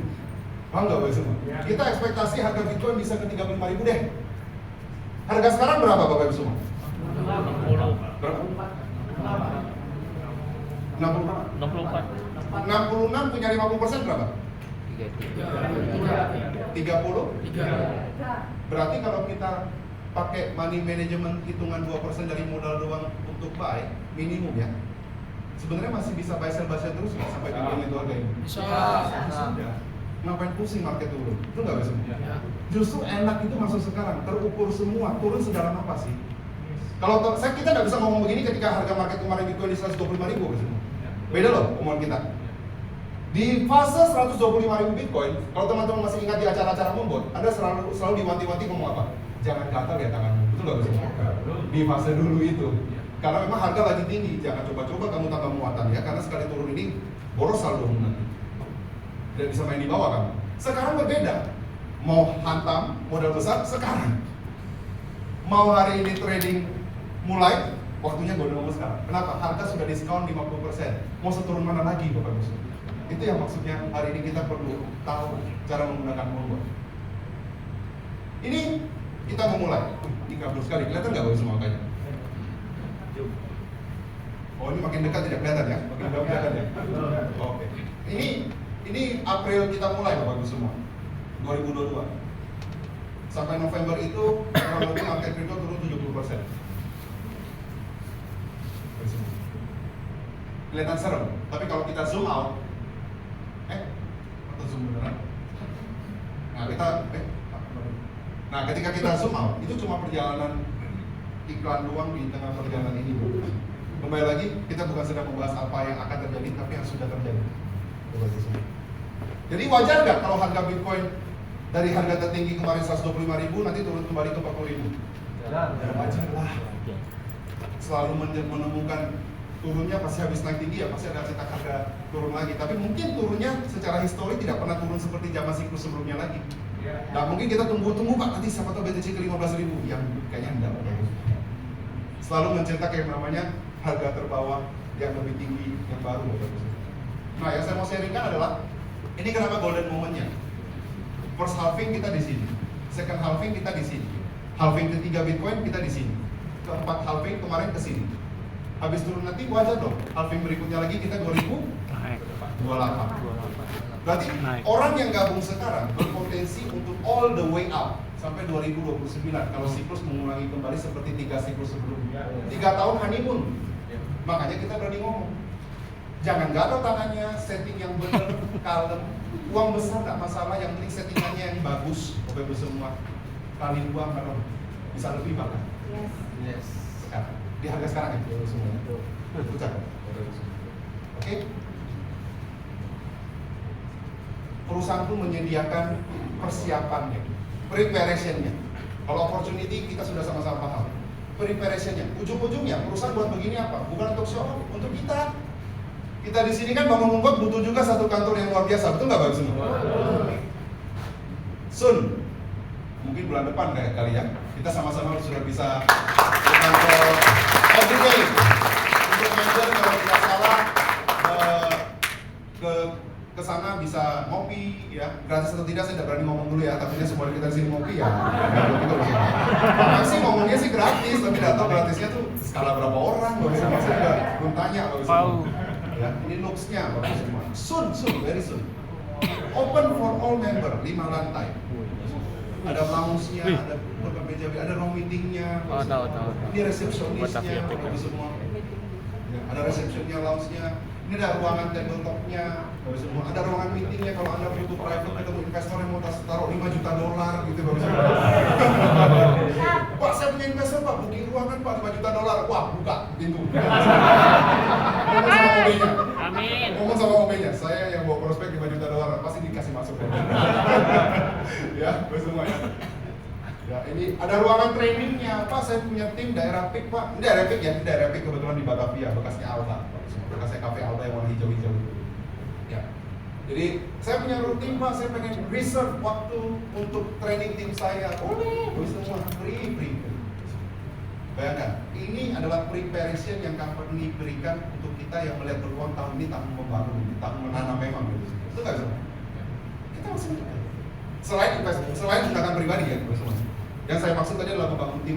S1: Paham nggak Bapak semua? Kita ekspektasi harga Bitcoin bisa ke 35.000 deh. Harga sekarang berapa Bapak Ibu semua?
S2: 60.
S1: Berapa?
S2: 64.
S1: 66 punya 50% berapa? 30? Berarti kalau kita pakai money management hitungan 2% dari modal doang untuk buy, minimum ya. Sebenarnya masih bisa buy sell terus nggak sampai Bitcoin itu harga ini?
S3: Bisa.
S1: Sudah. Ngapain pusing market turun? Itu nggak bisa. Justru enak itu masuk sekarang, terukur semua, turun sedalam apa sih? Kalau kita nggak bisa ngomong begini ketika harga market kemarin Bitcoin di 125.000 gitu. Beda loh omongan kita. Di fase 125.000 Bitcoin, kalau teman-teman masih ingat di acara-acara Moonbot, Anda selalu diwanti-wanti ngomong apa? Jangan gatal ya tanganmu, betul nggak bisa? Di fase dulu itu. Karena memang harga lagi tinggi, jangan coba-coba kamu tambah muatan ya, karena sekali turun ini boros saldomu nanti. Tidak bisa main di bawah kamu. Sekarang berbeda. Mau hantam modal besar sekarang. Mau hari ini trading mulai, waktunya gondong sekarang. Kenapa? Harga sudah diskon 50%. Mau seturun mana lagi Bapak Ibu? Itu yang maksudnya hari ini kita perlu tahu cara menggunakan Moonbot. Ini kita memulai. Ini kabur sekali. Kelihatan nggak Bapak semua kayaknya? Oh ini makin dekat tidak kelihatan ya? Makin dekat kelihatan ya? Oke. Ini April kita mulai Bapak Ibu semua. 2022. Sampai November itu kurang lebih market crypto turun 70%. Kelihatan serem, tapi kalau kita zoom out, atau zoom beneran? Nah, ketika kita zoom out, itu cuma perjalanan iklan doang di tengah perjalanan ini. Kembali lagi, kita bukan sedang membahas apa yang akan terjadi, tapi yang sudah terjadi. Jadi wajar nggak kalau harga Bitcoin dari harga tertinggi kemarin 125.000 nanti turun kembali ke 40.000? Wajar lah. Selalu menemukan turunnya pasti habis naik tinggi ya, pasti ada cetak harga turun lagi. Tapi mungkin turunnya secara histori tidak pernah turun seperti zaman siklus sebelumnya lagi. Nah mungkin kita tunggu Pak, nanti siapa tahu BTC ke 15.000, yang kayaknya enggak. Selalu mencetak yang namanya harga terbawah yang lebih tinggi yang baru. Nah yang saya mau sharingkan adalah ini kenapa golden momennya. First halving kita di sini, second halving kita di sini, halving ketiga Bitcoin kita di sini, keempat halving kemarin ke sini. Habis turun nanti wajar dong, halving berikutnya lagi kita 2028. Berarti orang yang gabung sekarang berpotensi untuk all the way up sampai 2029 kalau siklus mengulangi kembali seperti 3 siklus sebelumnya. 3 tahun honeymoon. Makanya kita berani ngomong. Jangan gatal tangannya, setting yang benar, kalem. Uang besar nggak masalah, yang penting settingannya yang bagus. Bapak Ibu semua kali uang kalau bisa lebih bahkan. Yes. Sekarang di harga sekarang ya, semua. Ucap. Oke. Perusahaan pun menyediakan persiapannya, preparationnya. Kalau opportunity kita sudah sama-sama paham. Preparationnya, ujung-ujungnya perusahaan buat begini apa? Bukan untuk show, untuk kita. Kita di sini kan bangun Moonbot butuh juga satu kantor yang luar biasa, betul nggak Bapak semua? Soon, mungkin bulan depan kali ya, kita sama-sama sudah bisa ke kantor everyday untuk member kalau tidak salah ke sana bisa ngopi ya, gratis atau tidak saya tidak berani ngomong dulu ya, tapi semua kita di sini ngopi ya. Memang sih ngomongnya sih gratis, tapi tidak tahu gratisnya tuh skala berapa orang, Bapak semua saya juga belum tanya Bapak semua. Ya, ini looks-nya Bapak semua. Soon, very soon. Open for all member, 5 lantai. Ada lounge-nya, ada beberapa meja, ada room meeting-nya. Ini resepsionisnya Bapak semua. Ya, ada resepsionnya, lounge-nya. Ini ada ruangan tabletop-nya, Bapak semua. Ada ruangan meeting-nya kalau Anda butuh private ketemu investor yang mau taruh $5 juta gitu Bapak semua. Pak, saya punya investor Pak, booking ruangan Pak $5 juta. Wah, buka pintu. Ngomong sama OB-nya.
S2: Amin.
S1: Ngomong sama OB-nya, saya yang bawa prospek $5 juta pasti dikasih masuk. Ya, Bapak semua ya. Ya, ini ada ruangan trainingnya, Pak. Saya punya tim daerah PIK, Pak. Ini daerah PIK ya, ini daerah PIK kebetulan di Batavia, bekasnya Alba, bekasnya Cafe Alba yang warna hijau-hijau itu. Ya. Jadi saya punya rutin, Pak. Saya pengen reserve waktu untuk training tim saya. Boleh, semua free. Bayangkan, ini adalah preparation yang company berikan untuk kita yang melihat peluang tahun ini tahun membangun, tahun menanam memang gitu. Itu nggak bisa. Kita masih muda. Selain tindakan pribadi ya, semua. Yang saya maksud tadi adalah membangun tim.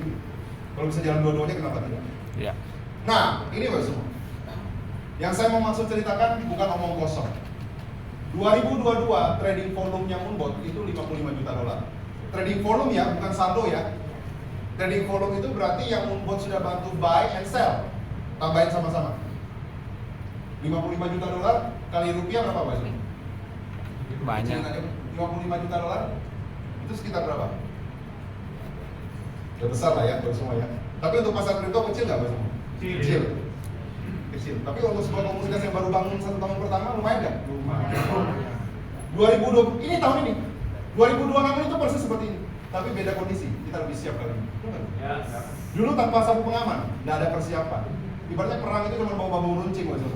S1: Kalau bisa jalan dua-duanya kenapa tidak?
S2: Iya.
S1: Nah, ini Bapak semua. Yang saya mau maksud ceritakan bukan omong kosong. 2022 trading volume-nya Moonbot itu 55 juta dolar. Trading volume ya, bukan saldo ya. Trading volume itu berarti yang Moonbot sudah bantu buy and sell. Tambahin sama-sama. 55 juta dolar kali rupiah berapa Pak?
S2: Banyak.
S1: 55 juta dolar itu sekitar berapa? Udah besar lah ya, buat semua ya. Tapi untuk pasar kripto kecil nggak Pak semua? Kecil. Tapi untuk sebuah komunitas yang baru bangun 1 tahun pertama lumayan nggak? Lumayan. 2020 ini tahun ini. 2026 itu persis seperti ini. Tapi beda kondisi. Kita lebih siap kali ini. Dulu tanpa sapu pengaman, nggak ada persiapan. Ibaratnya perang itu cuma bawa bambu runcing Pak semua.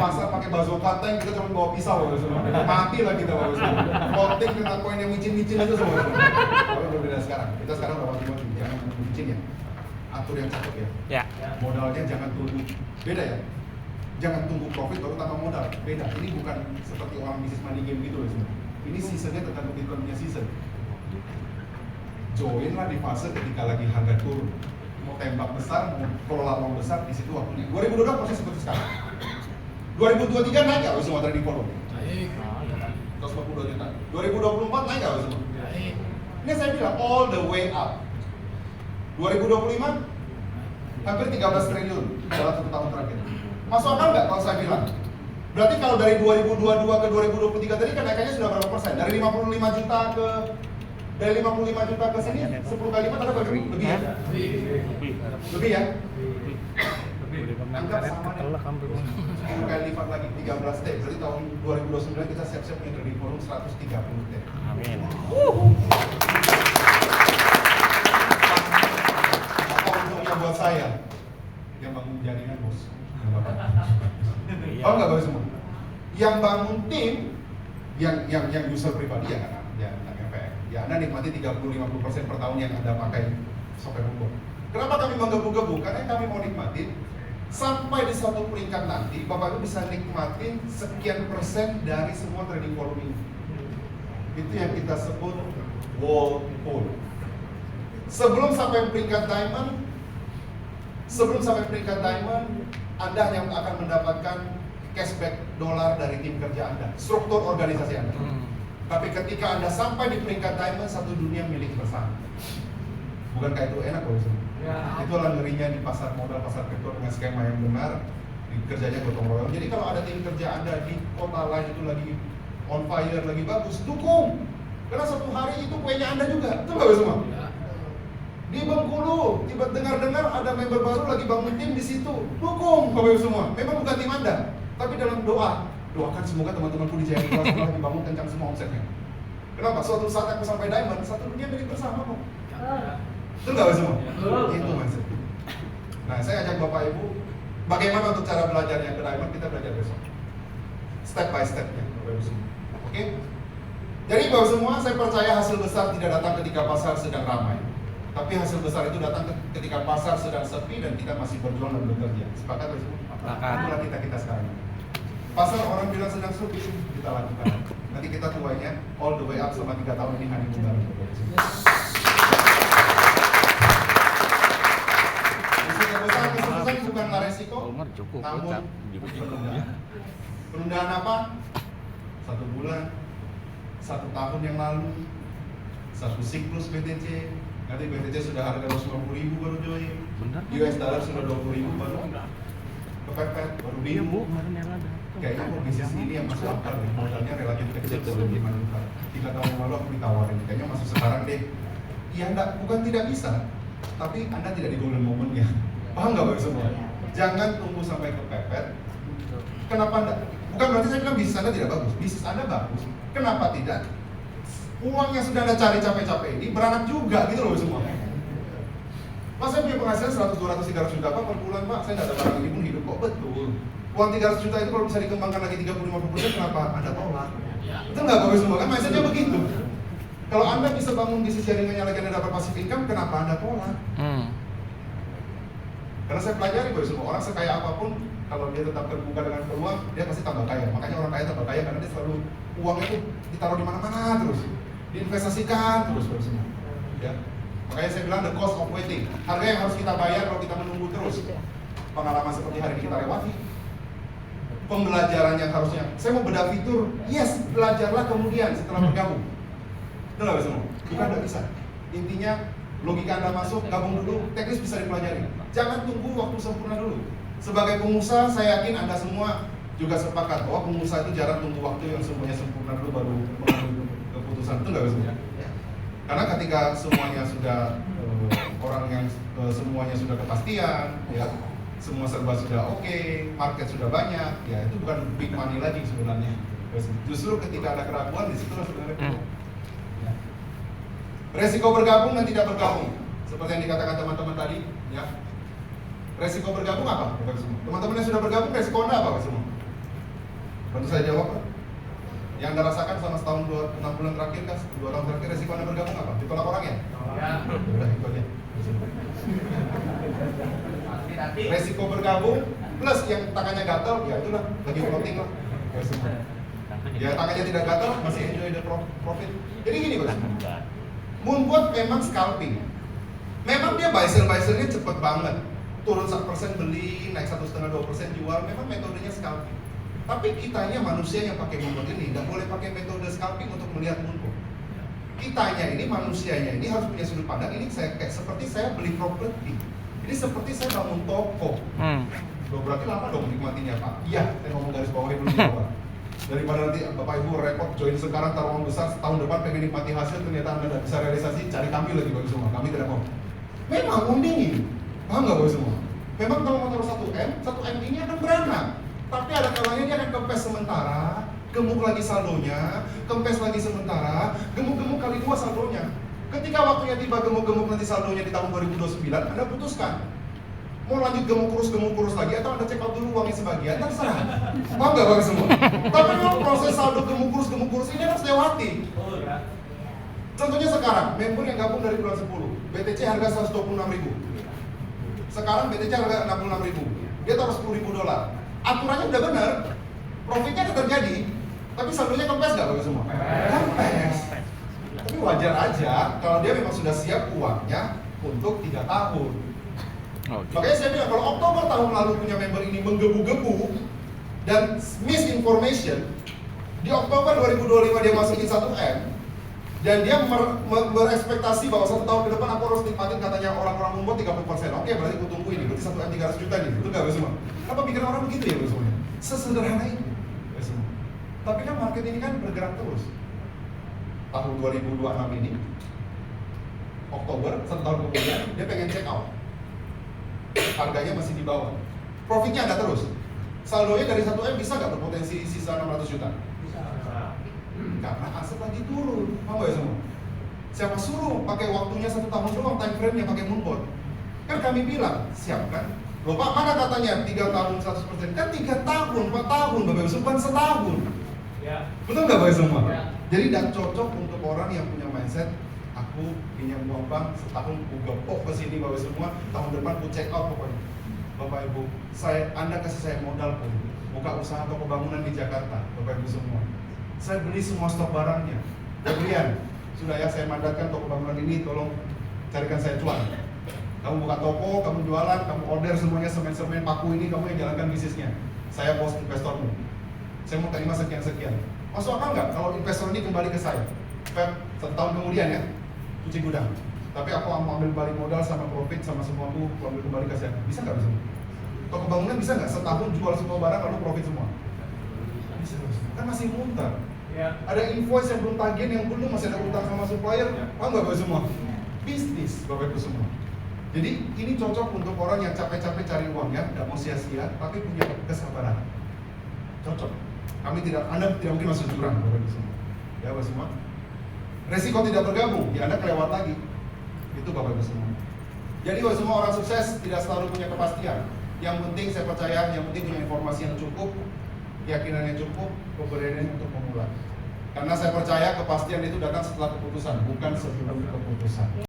S1: Pasar pakai bazooka tank, kita cuma bawa pisau Pak semua. Mati lah kita Pak semua. Voting dengan poin yang micin-micin itu semua. Tapi berbeda sekarang. Kita sekarang udah waktu jangan micin ya. Atur yang cakep ya.
S2: Ya.
S1: Modalnya jangan tunggu. Beda ya. Jangan tunggu profit baru tambah modal. Beda. Ini bukan seperti orang bisnis money game gitu loh semua. Ini seasonnya tergantung Bitcoin punya season. Join lah di fase ketika lagi harga turun. Mau tembak besar, mau kelola long besar, di situ waktunya. 2022 proses seperti sekarang. 2023 naik nggak semua trading volume?
S3: Naik.
S1: 142 juta. 2024 naik nggak semua?
S3: Naik.
S1: Ini saya bilang all the way up. 2025 hampir 13 triliun dalam 1 tahun terakhir. Masuk akal nggak kalau saya bilang? Berarti kalau dari 2022 ke 2023 tadi kenaikannya sudah berapa persen? Dari 55 juta ke sini 10 kali lipat atau lebih ya? Lebih ya? Anggap sama nih. 10 kali lipat lagi 13 T. Berarti tahun 2029 kita siap-siap punya trading volume 130 T.
S2: Amin.
S1: Apa untungnya buat saya? Yang bangun jaringan bos. Oh nggak bagus semua. Yang bangun tim, yang user pribadi ya kan, ya Anda nikmati 30-50% per tahun yang Anda pakai software Moonbot. Kenapa kami menggebu-gebu? Karena kami mau nikmatin sampai di suatu peringkat nanti Bapak Ibu bisa nikmatin sekian persen dari semua trading volume ini. Itu yang kita sebut wall pool. Sebelum sampai peringkat diamond, Anda yang akan mendapatkan cashback dolar dari tim kerja Anda, struktur organisasi Anda. Tapi ketika Anda sampai di peringkat diamond, satu dunia milik bersama. Bukankah itu enak loh? Ya. Itulah ngerinya di pasar modal, pasar kripto dengan skema yang benar, kerjanya gotong royong. Jadi kalau ada tim kerja Anda di kota lain itu lagi on fire, lagi bagus, dukung. Karena satu hari itu kuenya Anda juga, itu nggak semua. Ya. Di Bengkulu, tiba dengar-dengar ada member baru lagi bangun tim di situ, dukung Bapak Ibu semua. Memang bukan tim Anda, tapi dalam doakan semoga teman-temanku di Jaya Kelas lagi bangun kencang semua omsetnya. Kenapa? Suatu saat aku sampai diamond, satu dunia milik bersama kok. Itu nggak semua? Itu mindset. Nah, saya ajak Bapak Ibu, bagaimana untuk cara belajarnya ke diamond, kita belajar besok. Step by stepnya, Bapak Ibu semua. Oke? Jadi Bapak semua, saya percaya hasil besar tidak datang ketika pasar sedang ramai. Tapi hasil besar itu datang ketika pasar sedang sepi dan kita masih berjuang dan bekerja. Sepakat Bapak semua? Itulah kita sekarang. Pasar orang bilang sedang sepi, kita lakukan. Nanti kita tuanya all the way up selama 3 tahun ini honeymoon bareng. Kesuksesan bukanlah resiko, namun penundaan apa? 1 bulan, 1 tahun yang lalu, 1 siklus BTC. Nanti BTC sudah harga 250.000 baru join. US dollar sudah 20.000 baru kepepet, baru bingung. Kayaknya kok bisnis ini yang masuk akal nih, modalnya relatif kecil sebelum dimanuver. 3 tahun yang lalu aku ditawarin, kayaknya masuk sekarang deh. Iya enggak, bukan tidak bisa, tapi Anda tidak di golden moment ya. Paham nggak Bapak semua? Jangan tunggu sampai kepepet. Kenapa enggak? Bukan berarti saya bilang bisnis Anda tidak bagus, bisnis Anda bagus. Kenapa tidak? Uang yang sudah Anda cari capek-capek ini beranak juga gitu loh semua. Pak, saya punya penghasilan 100, 200, 300 juta Pak per bulan Pak, saya nggak ada barang ini pun hidup kok. Betul. Uang 300 juta itu kalau bisa dikembangkan lagi 30-50%, kenapa Anda tolak? Itu nggak bagus semua kan, mindsetnya begitu. Kalau Anda bisa bangun bisnis jaringannya lagi Anda dapat passive income, kenapa Anda tolak? Karena saya pelajari bahwa semua orang sekaya apapun, kalau dia tetap terbuka dengan peluang, dia pasti tambah kaya. Makanya orang kaya tambah kaya karena dia selalu uangnya itu ditaruh di mana-mana terus, diinvestasikan terus semua. Ya. Makanya saya bilang the cost of waiting, harga yang harus kita bayar kalau kita menunggu terus. Pengalaman seperti hari ini kita lewati. Pembelajaran yang harusnya, saya mau bedah fitur, yes, belajarlah kemudian setelah bergabung. Betul nggak semua? Bukan nggak bisa. Intinya logika Anda masuk, gabung dulu, teknis bisa dipelajari. Jangan tunggu waktu sempurna dulu. Sebagai pengusaha, saya yakin Anda semua juga sepakat bahwa pengusaha itu jarang tunggu waktu yang semuanya sempurna dulu baru mengambil keputusan. Itu nggak semua? Karena ketika semuanya sudah orang yang semuanya sudah kepastian, ya, semua serba sudah oke, market sudah banyak, ya itu bukan big money lagi sebenarnya. Justru ketika ada keraguan di situ sebenarnya. Ya. Resiko bergabung dan tidak bergabung, seperti yang dikatakan teman-teman tadi, ya. Resiko bergabung apa? Teman-teman yang sudah bergabung, resiko Anda apa semua? Bantu saya jawab, Pak. Yang Anda rasakan selama setahun 6 bulan terakhir kan, 2 tahun terakhir, resiko Anda bergabung apa? Ditolak orang ya?
S3: Ya.
S1: Udah, itu aja. Resiko bergabung plus yang tangannya gatal, ya itulah lagi floating lah. Ya tangannya tidak gatal, masih enjoy the profit. Jadi gini Bos, Moonbot memang scalping. Memang dia buy sell-nya cepet banget. Turun 1% beli, naik 1,5-2% jual, memang metodenya scalping. Tapi kitanya manusia yang pakai Moonbot ini nggak boleh pakai metode scalping untuk melihat Moonbot. Kitanya ini, manusianya ini harus punya sudut pandang. Ini saya kayak seperti saya beli properti. Ini seperti saya bangun toko. Loh, berarti lama dong nikmatinya Pak? Iya, saya ngomong garis bawahin dulu di bawah. Daripada nanti Bapak Ibu repot join sekarang taruhan besar, setahun depan pengen nikmati hasil, ternyata Anda tidak bisa realisasi, cari kami lagi Bapak semua. Kami tidak mau. Memang mendingin, paham nggak Bapak semua? Memang kalau mau taruh 1M ini akan beranak. Tapi ada kalanya dia akan kempes sementara, gemuk lagi saldonya, kempes lagi sementara, gemuk-gemuk kali 2 saldonya. Ketika waktunya tiba gemuk-gemuk nanti saldonya di tahun 2029, Anda putuskan mau lanjut gemuk kurus lagi atau Anda check out dulu uangnya sebagian, terserah. Paham nggak Bapak semua? Tapi memang proses saldo gemuk kurus ini harus lewati. Contohnya sekarang, member yang gabung dari bulan 10, BTC harga 126.000. Sekarang BTC harga 66.000. Dia taruh $10.000. Aturannya udah benar, profitnya udah terjadi, tapi saldonya kempes nggak Bapak semua? Kempes. Tapi wajar aja kalau dia memang sudah siap uangnya untuk 3 tahun. Makanya saya bilang kalau Oktober tahun lalu punya member ini menggebu-gebu dan misinformation, di Oktober 2025 dia masukin 1M dan dia berekspektasi bahwa 1 tahun ke depan aku harus nikmatin katanya orang-orang membuat 30%. Oke, berarti aku tunggu ini, berarti 1M 300 juta nih, itu nggak semua. Apa pikiran orang begitu ya semua? Sesederhana itu semua. Tapi kan market ini kan bergerak terus. Tahun 2026 ini Oktober, 1 tahun kemudian dia pengen check out, harganya masih di bawah, profitnya ada terus, saldonya dari 1M bisa nggak berpotensi sisa 600 juta?
S3: Bisa.
S1: Karena aset lagi turun, mau nggak ya semua? Siapa suruh pakai waktunya 1 tahun doang time frame nya pakai Moonbot? Kan kami bilang, siap kan? Loh Pak, mana katanya 3 tahun 100%? Kan 3 tahun, 4 tahun, Bapak Ibu, bukan setahun. Ya. Betul nggak Bapak Ibu semua? Ya. Jadi tidak cocok untuk orang yang punya mindset aku pinjam uang bank setahun aku gepok ke sini Bapak semua, tahun depan aku check out pokoknya. Bapak Ibu, Anda kasih saya modal pun buka usaha toko bangunan di Jakarta, Bapak Ibu semua. Saya beli semua stok barangnya. Kemudian sudah ya saya mandatkan toko bangunan ini tolong carikan saya cuan. Kamu buka toko, kamu jualan, kamu order semuanya semen-semen paku ini, kamu yang jalankan bisnisnya. Saya bos investormu. Saya mau terima sekian-sekian. Masuk akal nggak kalau investor ini kembali ke saya? 1 tahun kemudian ya, cuci gudang. Tapi aku mau ambil balik modal sama profit sama semua aku ambil kembali ke saya. Bisa nggak bisa? Toko bangunan bisa nggak setahun jual semua barang lalu profit semua? Bisa. Kan masih muter. Ya. Ada invoice yang belum tagihan, yang belum masih ada utang sama supplier. Paham nggak Bapak semua? Bisnis Bapak Ibu semua. Jadi ini cocok untuk orang yang capek-capek cari uang ya, nggak mau sia-sia, tapi punya kesabaran. Cocok. Anda tidak mungkin masuk jurang Bapak Ibu semua. Ya Bapak semua. Resiko tidak bergabung, ya Anda kelewat lagi. Itu Bapak Ibu semua. Jadi Bapak semua orang sukses tidak selalu punya kepastian. Yang penting saya percaya, yang penting punya informasi yang cukup, keyakinan yang cukup, keberanian untuk memulai. Karena saya percaya kepastian itu datang setelah keputusan, bukan sebelum keputusan.